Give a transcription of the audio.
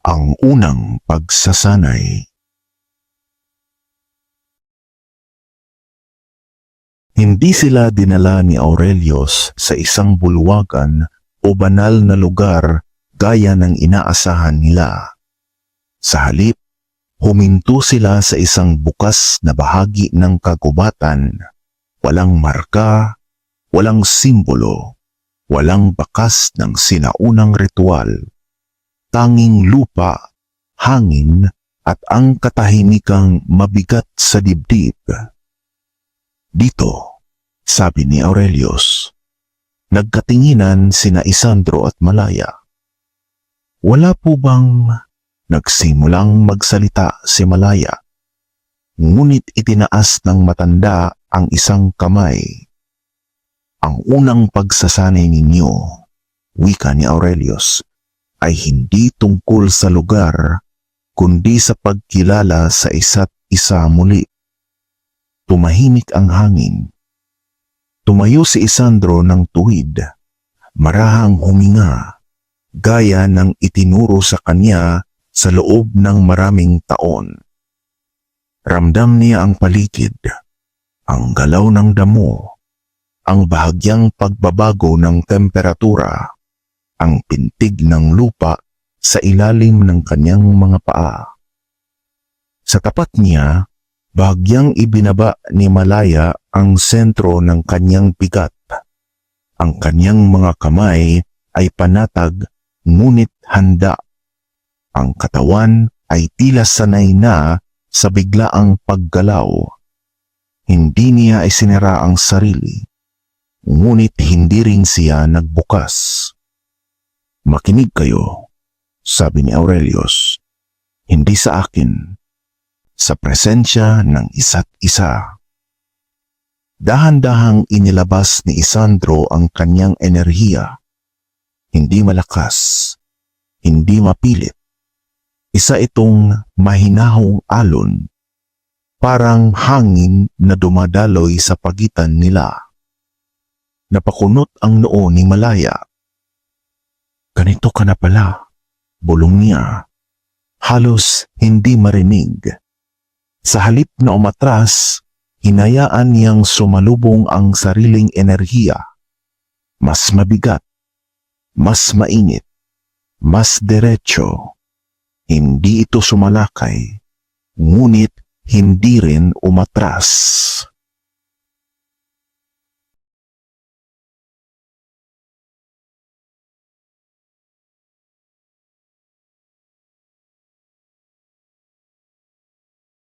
Ang unang pagsasanay. Hindi sila dinala ni Aurelius sa isang bulwagan o banal na lugar gaya ng inaasahan nila. Sa halip, huminto sila sa isang bukas na bahagi ng kagubatan. Walang marka, walang simbolo, walang bakas ng sinaunang ritual. Tanging lupa, hangin, at ang katahimikang mabigat sa dibdib. Dito, sabi ni Aurelius, nagkatinginan sina Isandro at Malaya. Wala po bang nagsimulang magsalita si Malaya? Ngunit itinaas ng matanda ang isang kamay. Ang unang pagsasanay ninyo, wika ni Aurelius, ay hindi tungkol sa lugar, kundi sa pagkilala sa isa't isa muli. Tumahimik ang hangin. Tumayo si Isandro ng tuwid, marahang huminga, gaya ng itinuro sa kanya sa loob ng maraming taon. Ramdam niya ang paligid, ang galaw ng damo, ang bahagyang pagbabago ng temperatura, ang pintig ng lupa sa ilalim ng kanyang mga paa. Sa tapat niya, bahagyang ibinaba ni Malaya ang sentro ng kanyang bigat. Ang kanyang mga kamay ay panatag ngunit handa. Ang katawan ay tila sanay na sa biglaang paggalaw. Hindi niya isinara ang sarili, ngunit hindi rin siya nagbukas. Makinig kayo, sabi ni Aurelius, hindi sa akin, sa presensya ng isa't isa. Dahan-dahang inilabas ni Isandro ang kanyang enerhiya. Hindi malakas, hindi mapilit. Isa itong mahinahong alon, parang hangin na dumadaloy sa pagitan nila. Napakunot ang noo ni Malaya. Ganito ka na pala, bulong niya. Halos hindi marinig. Sa halip na umatras, hinayaan niyang sumalubong ang sariling enerhiya. Mas mabigat, mas mainit, mas diretso. Hindi ito sumalakay, ngunit hindi rin umatras.